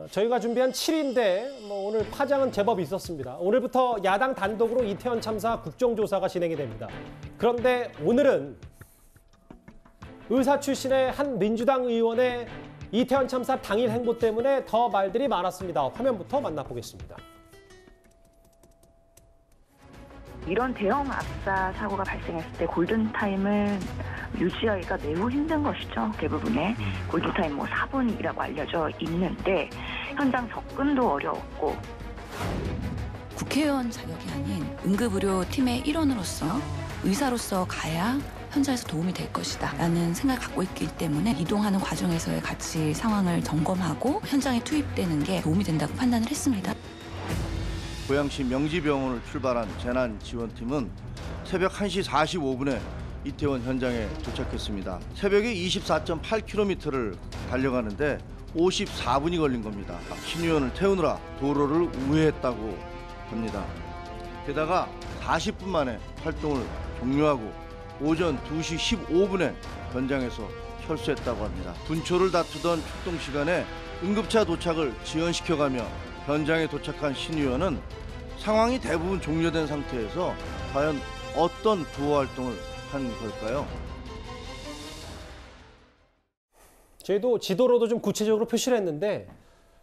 저희가 준비한 7인데 오늘 파장은 제법 있었습니다. 오늘부터 야당 단독으로 이태원 참사 국정조사가 진행이 됩니다. 그런데 오늘은 의사 출신의 한 민주당 의원의 이태원 참사 당일 행보 때문에 더 말들이 많았습니다. 화면부터 만나보겠습니다. 이런 대형 압사 사고가 발생했을 때 골든타임을 유지하기가 매우 힘든 것이죠. 대부분의 골든타임 4분이라고 알려져 있는데 현장 접근도 어려웠고. 국회의원 자격이 아닌 응급의료팀의 일원으로서 의사로서 가야 현장에서 도움이 될 것이다 라는 생각을 갖고 있기 때문에 이동하는 과정에서의 같이 상황을 점검하고 현장에 투입되는 게 도움이 된다고 판단을 했습니다. 고양시 명지병원을 출발한 재난지원팀은 새벽 1시 45분에 이태원 현장에 도착했습니다. 새벽에 24.8km를 달려가는데 54분이 걸린 겁니다. 신 의원을 태우느라 도로를 우회했다고 합니다. 게다가 40분 만에 활동을 종료하고 오전 2시 15분에 현장에서 철수했다고 합니다. 분초를 다투던 출동 시간에 응급차 도착을 지연시켜가며 현장에 도착한 신 의원은 상황이 대부분 종료된 상태에서 과연 어떤 구호 활동을 한 걸까요? 저희도 지도로도 좀 구체적으로 표시를 했는데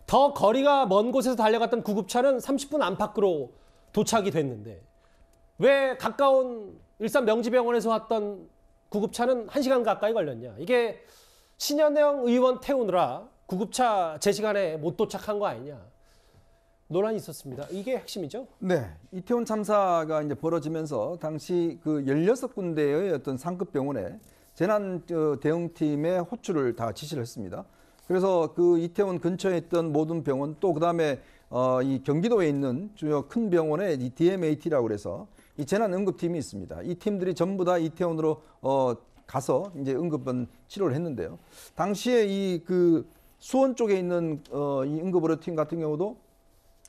더 거리가 먼 곳에서 달려갔던 구급차는 30분 안팎으로 도착이 됐는데 왜 가까운 일산 명지병원에서 왔던 구급차는 1시간 가까이 걸렸냐. 이게 신현영 의원 태우느라 구급차 제 시간에 못 도착한 거 아니냐. 논란이 있었습니다. 이게 핵심이죠? 네. 이태원 참사가 이제 벌어지면서 당시 그 16군데의 어떤 상급 병원에 재난 대응팀의 호출을 다 지시를 했습니다. 그래서 그 이태원 근처에 있던 모든 병원 또 그다음에 이 경기도에 있는 주요 큰 병원에 이 DMAT라고 그래서 이 재난 응급팀이 있습니다. 이 팀들이 전부 다 이태원으로 가서 이제 응급은 치료를 했는데요. 당시에 이 그 수원 쪽에 있는 이 응급의료팀 같은 경우도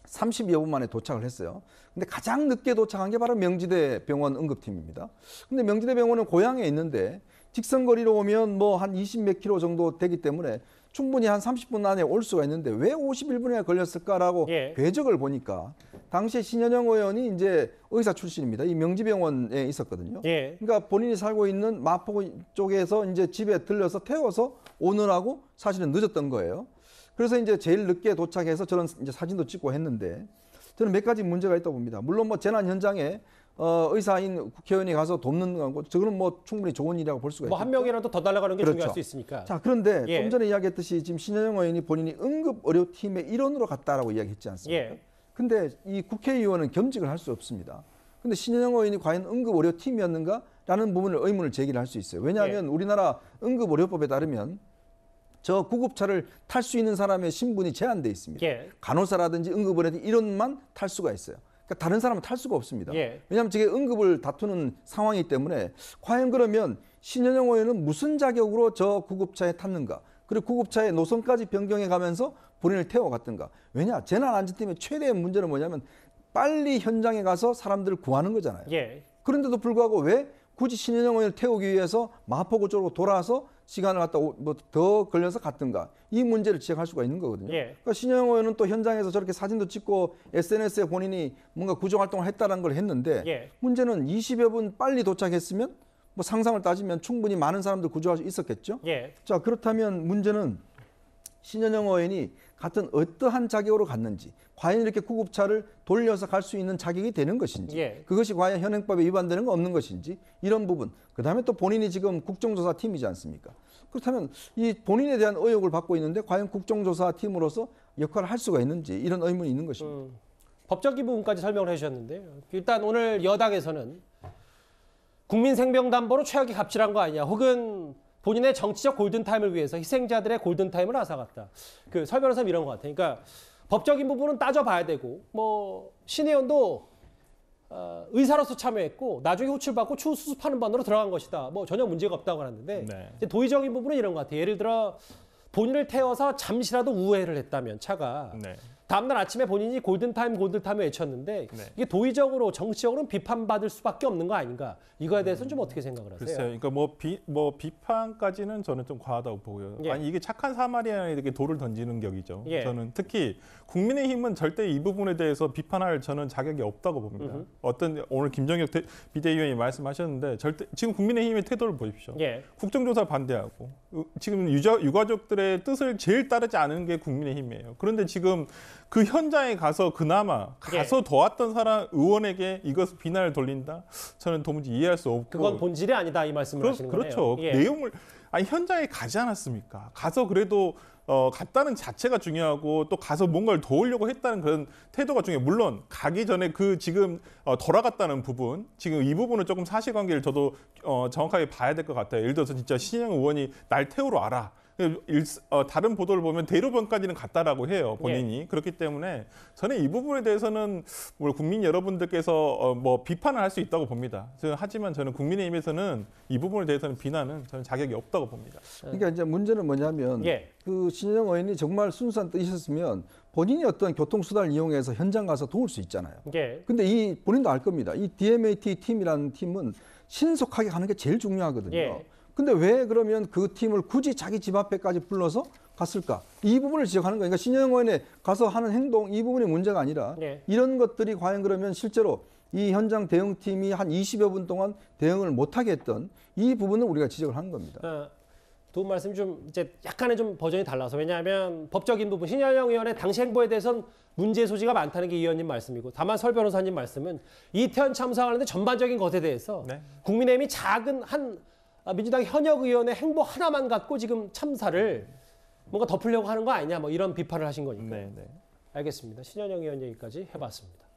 30여 분 만에 도착을 했어요. 근데 가장 늦게 도착한 게 바로 명지대 병원 응급팀입니다. 근데 명지대 병원은 고향에 있는데 직선거리로 오면 뭐 한 20 몇 킬로 정도 되기 때문에 충분히 한 30분 안에 올 수가 있는데 왜 51분이나 걸렸을까라고 궤적을 보니까 당시에 신현영 의원이 이제 의사 출신입니다. 이 명지병원에 있었거든요. 그러니까 본인이 살고 있는 마포 쪽에서 이제 집에 들려서 태워서 오느라고 사실은 늦었던 거예요. 그래서 이제 제일 늦게 도착해서 저는 이제 사진도 찍고 했는데 저는 몇 가지 문제가 있다고 봅니다. 물론 뭐 재난 현장에 의사인 국회의원이 가서 돕는 거고 저거는 뭐 충분히 좋은 일이라고 볼 수가 있죠. 뭐 한 명이라도 더 달려가는 게 그렇죠. 중요할 수 있으니까. 자, 그런데 좀 전에 이야기했듯이 지금 신현영 의원이 본인이 응급의료팀의 일원으로 갔다라고 이야기했지 않습니까? 근데 이 국회의원은 겸직을 할 수 없습니다. 근데 신현영 의원이 과연 응급의료팀이었는가라는 부분을 의문을 제기를 할 수 있어요. 왜냐하면 우리나라 응급의료법에 따르면 저 구급차를 탈 수 있는 사람의 신분이 제한돼 있습니다. 간호사라든지 응급의료팀 이런만 탈 수가 있어요. 그러니까 다른 사람은 탈 수가 없습니다. 왜냐하면 저게 응급을 다투는 상황이기 때문에 과연 그러면 신현영 의원은 무슨 자격으로 저 구급차에 탔는가? 그리고 구급차의 노선까지 변경해 가면서 본인을 태워갔던가? 왜냐? 재난안전팀의 최대의 문제는 뭐냐면 빨리 현장에 가서 사람들을 구하는 거잖아요. 그런데도 불구하고 왜 굳이 신현영 의원을 태우기 위해서 마포구 쪽으로 돌아서 시간을 갖다 뭐 더 걸려서 갔던가 이 문제를 지적할 수가 있는 거거든요. 그러니까 신현영 의원은 또 현장에서 저렇게 사진도 찍고 SNS에 본인이 뭔가 구조활동을 했다는 걸 했는데 문제는 20여 분 빨리 도착했으면 뭐 상상을 따지면 충분히 많은 사람들 구조할 수 있었겠죠. 자, 그렇다면 문제는 신현영 의원이 같은 어떠한 자격으로 갔는지 과연 이렇게 구급차를 돌려서 갈 수 있는 자격이 되는 것인지 그것이 과연 현행법에 위반되는 거 없는 것인지 이런 부분 그다음에 또 본인이 지금 국정조사 팀이지 않습니까? 그렇다면 이 본인에 대한 의혹을 받고 있는데 과연 국정조사 팀으로서 역할을 할 수가 있는지 이런 의문이 있는 것입니다. 법적인 부분까지 설명을 해주셨는데요. 일단 오늘 여당에서는 국민 생명담보로 최악의 갑질한 거 아니냐 혹은 본인의 정치적 골든타임을 위해서 희생자들의 골든타임을 앗아갔다. 그 설 변호사님 이런 것 같아요. 그러니까 법적인 부분은 따져봐야 되고 뭐 신 의원도 의사로서 참여했고 나중에 호출받고 추후 수습하는 반으로 들어간 것이다. 뭐 전혀 문제가 없다고 하는데 이제 도의적인 부분은 이런 것 같아요. 예를 들어 본인을 태워서 잠시라도 우회를 했다면 차가 다음날 아침에 본인이 골든타임을 외쳤는데 네. 이게 도의적으로 정치적으로는 비판받을 수밖에 없는 거 아닌가? 이거에 대해서는 좀 어떻게 생각을 하세요? 글쎄요. 그러니까 뭐 비판까지는 저는 좀 과하다고 보고요. 예. 아니 이게 착한 사마리아에 이렇게 돌을 던지는 격이죠. 예. 저는 특히 국민의힘은 절대 이 부분에 대해서 비판할 저는 자격이 없다고 봅니다. 오늘 김정혁 비대위원이 말씀하셨는데 절대 지금 국민의힘의 태도를 보십시오. 예. 국정조사 반대하고 지금 유가족들의 뜻을 제일 따르지 않은 게 국민의힘이에요. 그런데 지금 그 현장에 가서 그나마 가서 도왔던 사람 의원에게 이것을 비난을 돌린다? 저는 도무지 이해할 수 없고 그건 본질이 아니다 이 말씀을 하시는 거네요. 그렇죠. 예. 내용을 현장에 가지 않았습니까? 가서 그래도 갔다는 자체가 중요하고 또 가서 뭔가를 도우려고 했다는 그런 태도가 중요해요. 물론 가기 전에 그 지금 돌아갔다는 부분, 지금 이 부분은 조금 사실관계를 저도 정확하게 봐야 될 것 같아요. 예를 들어서 진짜 신영 의원이 날 태우러 와라. 다른 보도를 보면 대로변까지는 갔다라고 해요, 본인이. 그렇기 때문에 저는 이 부분에 대해서는 국민 여러분들께서 뭐 비판을 할 수 있다고 봅니다. 하지만 저는 국민의힘에서는 이 부분에 대해서는 비난은 저는 자격이 없다고 봅니다. 그러니까 이제 문제는 뭐냐면 그 신현영 의원이 정말 순수한 뜻이었으면 본인이 어떤 교통수단을 이용해서 현장 가서 도울 수 있잖아요. 근데 이 본인도 알 겁니다. 이 DMAT 팀이라는 팀은 신속하게 가는 게 제일 중요하거든요. 근데 왜 그러면 그 팀을 굳이 자기 집 앞에까지 불러서 갔을까? 이 부분을 지적하는 거예요. 그러니까 신현영 의원이 가서 하는 행동, 이 부분이 문제가 아니라 이런 것들이 과연 그러면 실제로 이 현장 대응팀이 한 20여 분 동안 대응을 못하게 했던 이 부분을 우리가 지적을 하는 겁니다. 두 분 말씀이 좀 이제 약간의 좀 버전이 달라서 왜냐하면 법적인 부분 신현영 의원의 당시 행보에 대해서는 문제 소지가 많다는 게 이 의원님 말씀이고 다만 설 변호사님 말씀은 이태원 참사하는데 전반적인 것에 대해서 국민의힘이 작은 민주당 현역 의원의 행보 하나만 갖고 지금 참사를 뭔가 덮으려고 하는 거 아니냐 뭐 이런 비판을 하신 거니까. 알겠습니다. 신현영 의원 얘기까지 해봤습니다.